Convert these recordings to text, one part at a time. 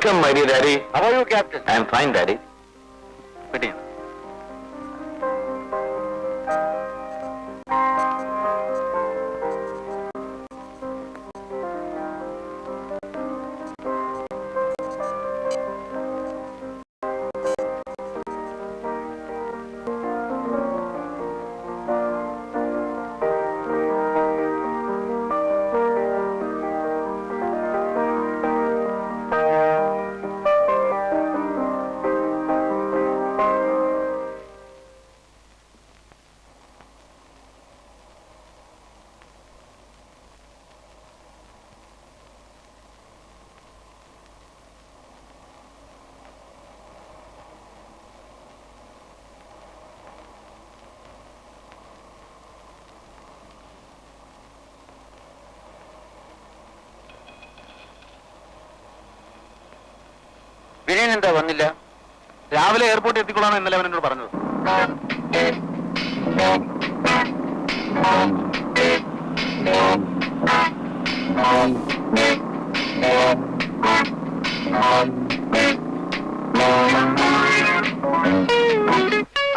Welcome, my dear Daddy. How are you, Captain? I am fine, Daddy. Good evening. Vinayan എന്താ വന്നില്ല? രാവിലെ എയർപോർട്ടിൽ എത്തിക്കൊള്ളാണ് ഇന്നലെ അവൻ എന്നോട് പറഞ്ഞത്.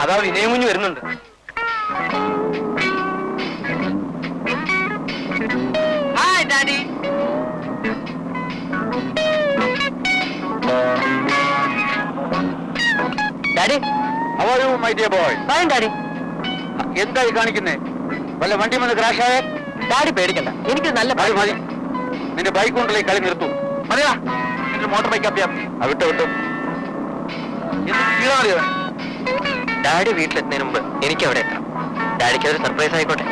അതാ വിനയം കുഞ്ഞ് വരുന്നുണ്ട്. Hi daddy. Daddy, How are you, my dear boy? Fine daddy. എന്തായി കാണിക്കുന്നേ? വല്ല വണ്ടി വന്ന് ക്രാഷ് ആയേ? ഡാഡി പേടിക്കണ്ട, എനിക്ക് നല്ല മതി മതി, നിന്റെ ബൈക്ക് കൊണ്ടല്ലേ കളി നിർത്തും. പറയാ നിന്റെ മോട്ടോർ ബൈക്ക് അഭ്യാം. വിട്ടോ വിട്ടോ. എന്ത് ഡാഡി വീട്ടിലെത്തുന്നതിന് മുമ്പ് എനിക്ക് അവിടെ എത്തണം. ഡാഡിക്ക് അതൊരു സർപ്രൈസ് ആയിക്കോട്ടെ.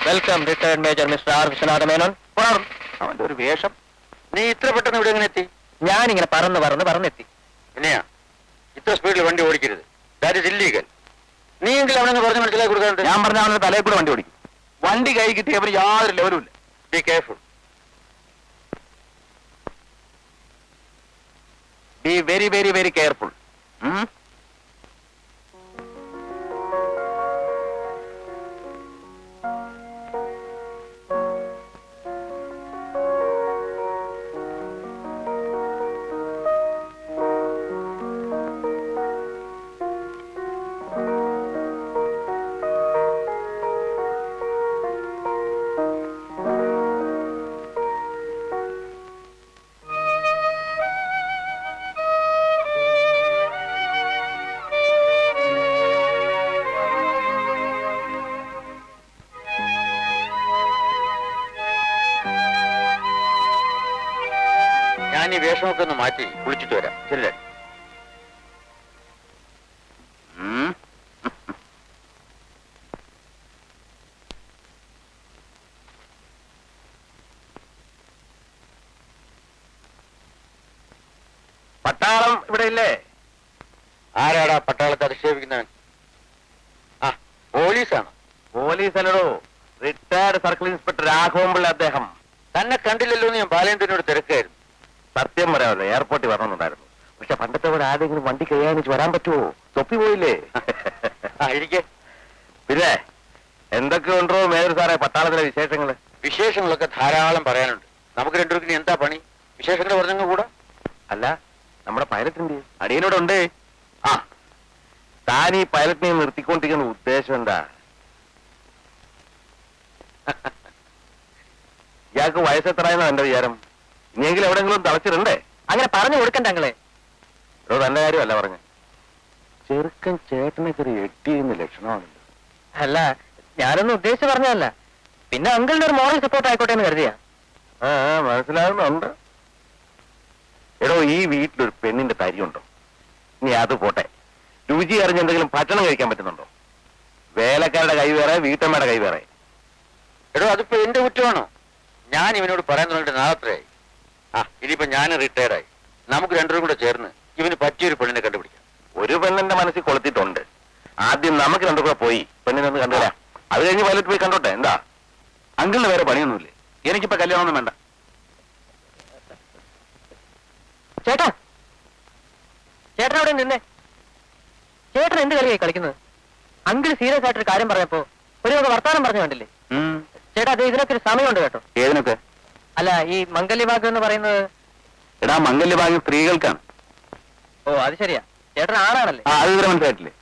Welcome retired major mister R Viswanatha Menon. അവന്റെ ഒരു വേഷം. നീ ഇത്ര പെട്ടെന്ന് ഇവിടെ എങ്ങനെ എത്തി? ഞാനിങ്ങനെ പറന്നെത്തി. പിന്നെയാ ഇത്ര സ്പീഡിൽ വണ്ടി ഓടിക്കരുത്. That is illegal. നീ എങ്കിലും അവനെന്ന് പറഞ്ഞ് മനസ്സിലാക്കി കൊടുക്കാറുണ്ട്. ഞാൻ പറഞ്ഞ അവന്റെ തലയിൽ കൂടെ വണ്ടി ഓടിക്കും. വണ്ടി കൈ കിട്ടിയവന് യാതൊരു ലെവലും ഇല്ല. Be careful. Be very very very careful. ഞാൻ ഈ വേഷമൊക്കെ ഒന്ന് മാറ്റി കുളിച്ചിട്ട് വരാം. ചെല്ലേ. പട്ടാളം ഇവിടെ ഇല്ലേ? ആരാടാ പട്ടാളത്തെ അധിക്ഷേപിക്കുന്നവൻ? ആ, പോലീസാണ്. പോലീസ് അല്ലടോ, റിട്ടയർഡ് സർക്കിൾ ഇൻസ്പെക്ടർ രാഘവൻപിള്ള അദ്ദേഹം. തന്നെ കണ്ടില്ലല്ലോ എന്ന് ഞാൻ ബാലേന്ദ്രനോട് തിരക്കായിരുന്നു. സത്യം പറയാമല്ലോ, എയർപോർട്ടിൽ വരണമെന്നുണ്ടായിരുന്നു. പക്ഷെ പണ്ടത്തെ പോലെ ആരെങ്കിലും വണ്ടി കൈയാണിച്ച് വരാൻ പറ്റുമോ? തൊപ്പി പോയില്ലേ? ഇരിക്കെ. പിന്നെ എന്തൊക്കെയുണ്ടോ മേജർ സാറേ പട്ടാളത്തിലെ വിശേഷങ്ങള്? വിശേഷങ്ങളൊക്കെ ധാരാളം പറയാനുണ്ട്. നമുക്ക് രണ്ടുപേർക്കും എന്താ പണി? വിശേഷങ്ങൾ പറഞ്ഞങ്ങ് കൂടാ. അല്ല, നമ്മുടെ പൈലറ്റിന്റെ അടിയനോടുണ്ട്. ആ, താൻ ഈ പൈലറ്റിനെ നിർത്തിക്കൊണ്ടിരിക്കുന്ന ഉദ്ദേശം എന്താ? ഇയാൾക്ക് വയസ്സെത്രയെന്നാ എന്റെ വിചാരം? ഇനിയെങ്കിലും എവിടെയെങ്കിലും തളച്ചിട്ടുണ്ടേ? അങ്ങനെ പറഞ്ഞു കൊടുക്കണ്ട അങ്ങളെ. എടോ, നല്ല കാര്യമല്ല പറഞ്ഞ. ചെറുക്കൻ ചേട്ടനെ കയറി എട്ടിയെന്ന് ലക്ഷണമാണല്ലോ. അല്ല, ഞാനൊന്നും ഉദ്ദേശിച്ച് പറഞ്ഞതല്ല. പിന്നെ അങ്കിളിന്റെ ഒരു മോറൽ സപ്പോർട്ട് ആയിക്കോട്ടെ എന്ന് കരുതിയാ. മനസ്സിലാകുന്നുണ്ട്. എടോ, ഈ വീട്ടിലൊരു പെണ്ണിന്റെ തരിയുണ്ടോ? ഇനി അത് പോട്ടെ, രുചി അറിഞ്ഞ് എന്തെങ്കിലും ഭക്ഷണം കഴിക്കാൻ പറ്റുന്നുണ്ടോ? വേലക്കാരുടെ കൈ വേറെ, വീട്ടമ്മയുടെ കൈ വേറെ. എടോ, അതിപ്പോ എന്റെ കുറ്റമാണോ? ഞാൻ ഇവനോട് പറയാൻ തുടങ്ങിയിട്ട് നാളത്രയായി. ആ, ഇനിയിപ്പോ ഞാൻ റിട്ടയർഡായി. നമുക്ക് രണ്ടുപേരും കൂടെ ചേർന്ന് ഇവന് പറ്റിയൊരു പെണ്ണിനെ കണ്ടുപിടിക്കാം. ഒരു പെണ്ണിന്റെ മനസ്സിൽ കൊളുത്തിട്ടുണ്ട്. ആദ്യം നമുക്ക് രണ്ടു കൂടെ പോയി പെണ്ണിനൊന്ന് കണ്ടുവരാം. അത് കഴിഞ്ഞ് പൈലറ്റ് പോയി കണ്ടോട്ടെ. എന്താ അങ്കിളിന് വേറെ പണിയൊന്നുമില്ലേ? എനിക്കിപ്പോ കല്യാണമൊന്നും വേണ്ട. ചേട്ടാ, ചേട്ടൻ അവിടെ നിന്നേ. ചേട്ടൻ എന്ത് കളിയായി കളിക്കുന്നത്? അങ്കിൾ സീരിയസ് ആയിട്ടൊരു കാര്യം പറഞ്ഞപ്പോ ഒരു വക വർത്താനം പറഞ്ഞു കണ്ടില്ലേ? ചേട്ടാ, അത് ഇതിനൊക്കെ ഒരു സമയമുണ്ട് കേട്ടോ. ഏതിനൊക്കെ? അല്ല, ഈ മംഗല്യഭാഗ്യം എന്ന് പറയുന്നത്. എടാ, മംഗല്യഭാഗ്യം സ്ത്രീകൾക്കാണ്. ഓ, അത് ശരിയാ. ചേട്ടൻ ആണാണല്ലേ? അത് ഇവരെ മനസ്സിലായിട്ടില്ലേ?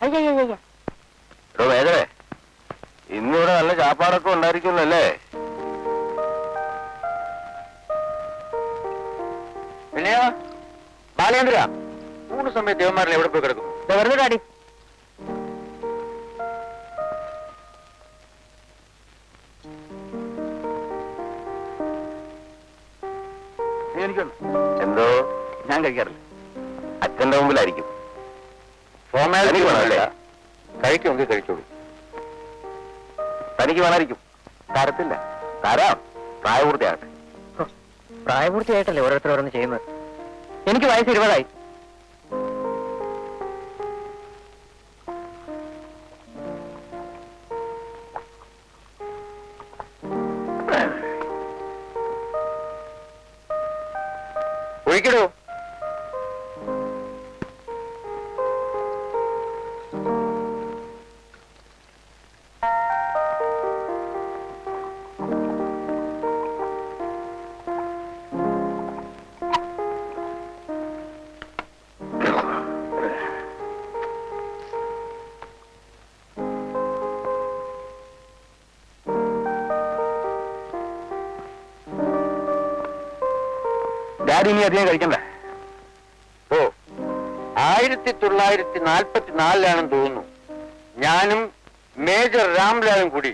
അയ്യ, എടോ വേദവേ, ഇന്നിവിടെ നല്ല ചാപ്പാടൊക്കെ ഉണ്ടായിരിക്കുമല്ലോ അല്ലേ? പിന്നെയോ ബാലേന്ദ്ര, 3 സമയത്ത് ദേവന്മാരിൽ എവിടെ പോയി കിടക്കുന്നു? വെറുതെ ഡാഡി. എനിക്കുണ്ട്. എന്തോ ഞാൻ കഴിക്കാറില്ല. അച്ഛന്റെ മുമ്പിലായിരിക്കും. ഫോർമാലിറ്റി വേണം അല്ലേ? കഴിക്കുമെങ്കിൽ കഴിച്ചോളൂ. തനിക്ക് വേണമായിരിക്കും. തരത്തില്ല. തരാം, പ്രായപൂർത്തിയാകട്ടെ. പ്രായപൂർത്തിയായിട്ടല്ലേ ഓരോരുത്തർ ഓരോന്ന് ചെയ്യുന്നത്. എനിക്ക് വയസ്സ് 20ആയി. ഒഴിക്കടോ. ഡാഡി ഇനി അധികം കഴിക്കണ്ട. ഓ, 1944 തോന്നുന്നു ഞാനും മേജർ രാംലാലും കൂടി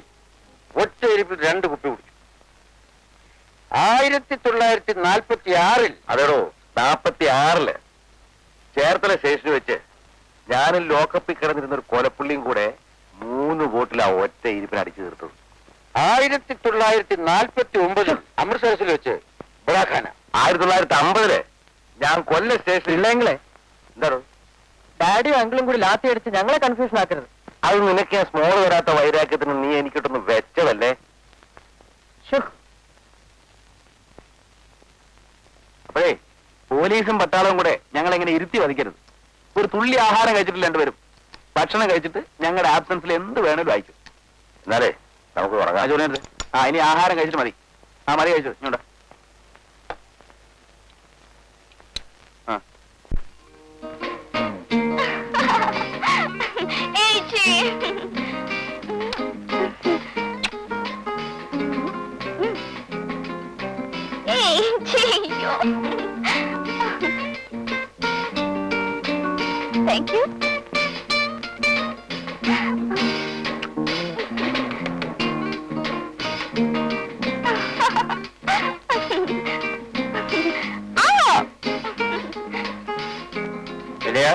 ഒറ്റ ഇരിപ്പിൽ 2 കുപ്പി കുടിച്ചു. 1946 അതേടോ, 46 ചേർത്തല സ്റ്റേഷനിൽ വെച്ച് ഞാനും ലോക്കപ്പിൽ കിടന്നിരുന്ന ഒരു കൊലപ്പുള്ളിയും കൂടെ 3 ബോട്ടിലാ ഒറ്റ ഇരിപ്പിന് അടിച്ചു തീർത്തത്. 1949 അമൃത്സരസിൽ വെച്ച് ബുറാഖാന. 1950 ഞാൻ കൊല്ലം സ്റ്റേഷനിൽ ഇല്ലെങ്കിലേ എന്താണോ ഡാഡിയും അങ്കിളും കൂടി ലാത്തി അടിച്ച് ഞങ്ങളെ കൺഫ്യൂഷൻ ആക്കരുത്. അത് നിനക്ക് ആ സ്മോൾ വരാത്ത വൈരാഗ്യത്തിന് നീ എനിക്കിട്ടൊന്ന് വെച്ചതല്ലേ? ശ്ശോ. അപ്പോഴേ പോലീസും പട്ടാളവും കൂടെ ഞങ്ങളെങ്ങനെ ഇരുത്തി വധിക്കരുത്. ഒരു തുള്ളി ആഹാരം കഴിച്ചിട്ടില്ല രണ്ടുപേരും. ഭക്ഷണം കഴിച്ചിട്ട് ഞങ്ങളുടെ ആബ്സൻസിൽ എന്ത് വേണേലും അയക്കും. എന്നാലേ നമുക്ക് ഉറങ്ങാൻ ചോദിച്ചത്. ഇനി ആഹാരം കഴിച്ചിട്ട് മതി. മതി കഴിച്ചു ഇങ്ങോട്ട്. Thank you. Vinaya,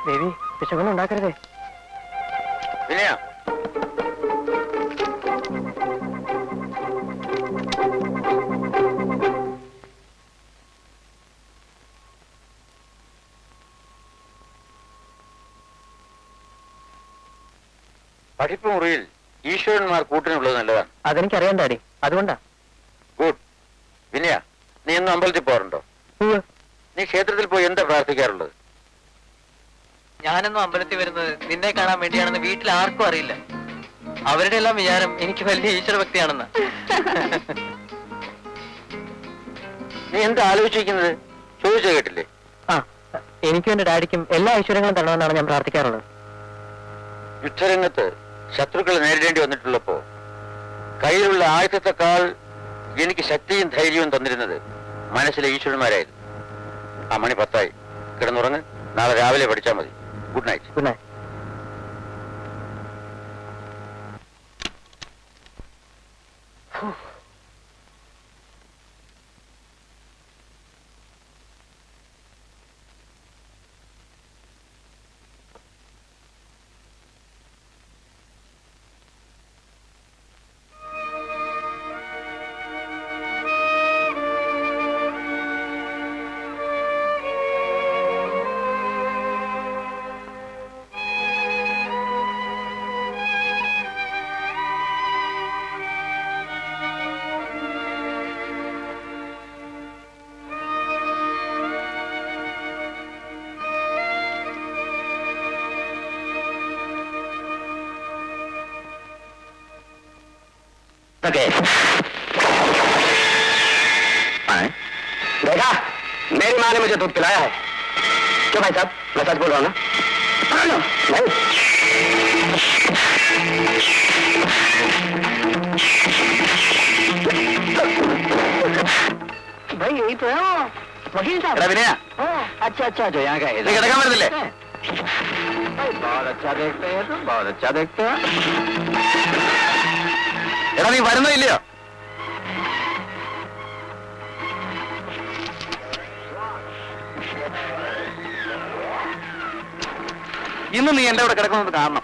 baby, വിശകൊന്നും ഉണ്ടാക്കരുതേ. വിനയ, പഠിപ്പ് മുറിയിൽ ഈശ്വരന്മാർ കൂട്ടിനുള്ളത് നല്ലതാണ്. അതെനിക്കറിയാം ഡാഡി, അതുകൊണ്ടാ. ഗുഡ്. വിനയ, നീ എന്നും അമ്പലത്തിൽ പോകാറുണ്ടോ? നീ ക്ഷേത്രത്തിൽ പോയി എന്താ പ്രാർത്ഥിക്കാറുള്ളത്? ഞാനൊന്നും അമ്പലത്തിൽ വരുന്നത് നിന്നെ കാണാൻ വേണ്ടിയാണെന്ന് വീട്ടിൽ ആർക്കും അറിയില്ല. അവരുടെ എല്ലാം വിചാരം എനിക്ക് വലിയ ഈശ്വരഭക്തിയാണെന്ന്. നീ എന്താ ആലോചിക്കുന്നത്? ചോദിച്ചു കേട്ടില്ലേ? എനിക്കും എന്റെ ഡാഡിക്കും എല്ലാ ഐശ്വര്യങ്ങളും തരണമെന്നാണ് ഞാൻ പ്രാർത്ഥിക്കാറുള്ളത്. യുദ്ധരംഗത്ത് ശത്രുക്കളെ നേരിടേണ്ടി വന്നിട്ടുള്ളപ്പോ കയ്യിലുള്ള ആയുധത്തെക്കാൾ എനിക്ക് ശക്തിയും ധൈര്യവും തന്നിരുന്നത് മനസ്സിലെ ഈശ്വരന്മാരായിരുന്നു. മണി 10 കിടന്നുറങ്ങ്. നാളെ രാവിലെ പഠിച്ചാൽ മതി. Good night. Good night. Okay देखा मेरी माँ ने मुझे दूध पिलाया है क्यों भाई साहब मैं सच बोल रहा हूँ ना नहीं भाई यही तो है वकील साहब വിനയ अच्छा अच्छा जो यहाँ का നീ കിടക്കാൻ വരുന്നില്ലേ बहुत अच्छा देखते हैं तुम बहुत अच्छा देखते हैं എടാ നീ വരുന്നോ ഇല്ലയോ ഇന്ന് നീ എന്റെ കൂടെ കിടക്കുന്നത് കാരണം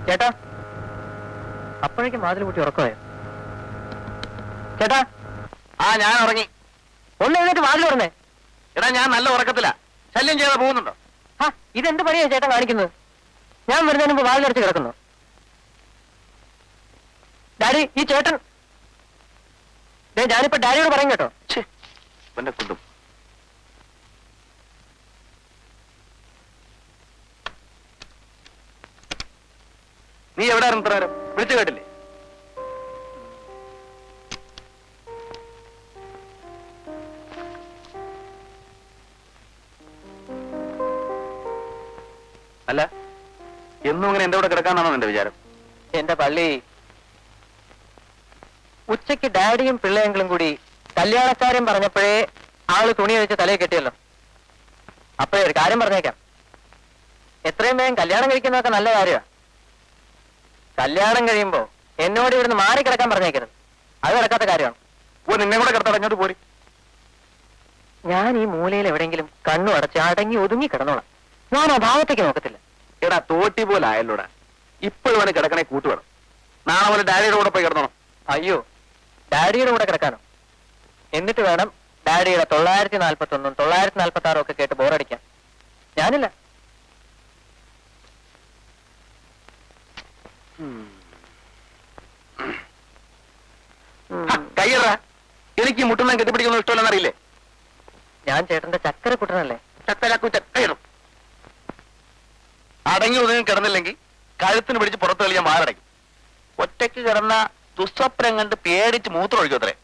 ചേട്ടാ അപ്പോഴേക്കും വാതിൽ കൂട്ടി ഉറക്കമായോ ചേട്ടാ ആ ഞാൻ ഉറങ്ങി ഒന്ന് എഴുന്നേറ്റ് വാതിൽ തുറന്നേ എടാ ഞാൻ നല്ല ഉറക്കത്തില ശല്യം ചെയ്യാതെ പോകുന്നുണ്ടോ ആ ഇതെന്ത് പണിയാ ചേട്ടാ കാണിക്കുന്നത് ഞാൻ വരുന്നതിന് മുമ്പ് വാതിലടച്ച് കിടക്കുന്നു ഡാഡി ഈ ചേട്ടൻ ഞാനിപ്പോ ഡാഡിയോട് പറയും കേട്ടോ എന്നെ കൊണ്ടും നീ എവിടെ ഇത്ര നേരം വിളിച്ചു കേട്ടില്ലേ അല്ല എന്നും ഇങ്ങനെ എന്റെ കൂടെ കിടക്കാനാണോ നിന്റെ വിചാരം എന്റെ പള്ളി ഉച്ചയ്ക്ക് ഡാഡിയും പിള്ളയെങ്കിലും കൂടി കല്യാണക്കാരൻ പറഞ്ഞപ്പോഴേ ആള് തുണി വെച്ച് തലയിൽ കെട്ടിയല്ലോ അപ്പോഴേ ഒരു കാര്യം പറഞ്ഞേക്കാം എത്രയും വേഗം കല്യാണം കഴിക്കുന്നതൊക്കെ നല്ല കാര്യമാണ് കല്യാണം കഴിയുമ്പോ എന്നോട് ഇവിടുന്ന് മാറിക്കിടക്കാൻ പറഞ്ഞേക്കരുത് അത് നടക്കാത്ത കാര്യമാണ് ഓ നിന്നെ കൂടെ കിടത്താൻ അങ്ങോട്ട് പോടി ഞാൻ ഈ മൂലയിൽ എവിടെയെങ്കിലും കണ്ണു അടച്ച് അടങ്ങി ഒതുങ്ങി കിടന്നോളാം ഞാൻ ആ ഭാഗത്തേക്ക് നോക്കത്തില്ല എടാ തോട്ടി പോലെ ആയല്ലോടാ ഇപ്പോഴും അവന് കിടക്കണേ കൂട്ടുവേണം നാളെ പോലെ ഡാഡിയുടെ കൂടെ പോയി കിടന്നോണം അയ്യോ ഡാഡിയുടെ കൂടെ കിടക്കാനോ എന്നിട്ട് വേണം ഡാഡിയുടെ 941 946 ഒക്കെ കേട്ട് ബോറടിക്കാൻ ഞാനില്ല കയ്യറ എനിക്ക് മുട്ടുന്ന കെട്ടിപ്പിടിക്കുന്ന ഇഷ്ടമല്ലെന്നറിയില്ലേ ഞാൻ ചേട്ടന്റെ ചക്കര കുട്ടനല്ലേ ചക്കരാക്കു ചക്കയിടും അടങ്ങി ഒതുങ്ങി കിടന്നില്ലെങ്കിൽ കഴുത്തിന് പിടിച്ച് പുറത്ത് കളിയാൻ വാറടയ്ക്കും ഒറ്റയ്ക്ക് കിടന്ന ദുസ്വപ്നം കണ്ട് പേടിച്ച് മൂത്രം ഒഴിക്കും അത്രേ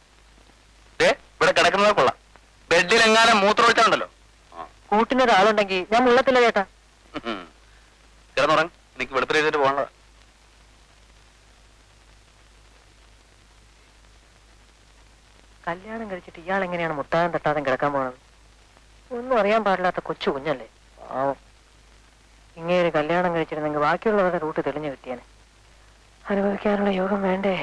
ഇവിടെ കിടക്കുന്നത് കൊള്ളാം ബെഡിലെങ്ങാനും മൂത്രം ഒഴിച്ചാണ്ടല്ലോ കൂട്ടിനൊരാളുണ്ടെങ്കിൽ ഞാൻ മുള്ളത്തില്ല ചേട്ടാ കിടന്നുറങ്ങി എനിക്ക് വെളുപ്പിൽ ചെയ്തിട്ട് പോകണതാ കല്യാണം കഴിച്ചിട്ട് ഇയാൾ എങ്ങനെയാണ് മുട്ടാനും തട്ടാതെ കിടക്കാൻ പോണത് ഒന്നും അറിയാൻ പാടില്ലാത്ത കൊച്ചു കുഞ്ഞല്ലേ പാവം ഇങ്ങനെ കല്യാണം കഴിച്ചിരുന്നെങ്കിൽ ബാക്കിയുള്ളവരുടെ റൂട്ട് തെളിഞ്ഞു കിട്ടിയാനെ അനുഭവിക്കാനുള്ള യോഗം വേണ്ടേ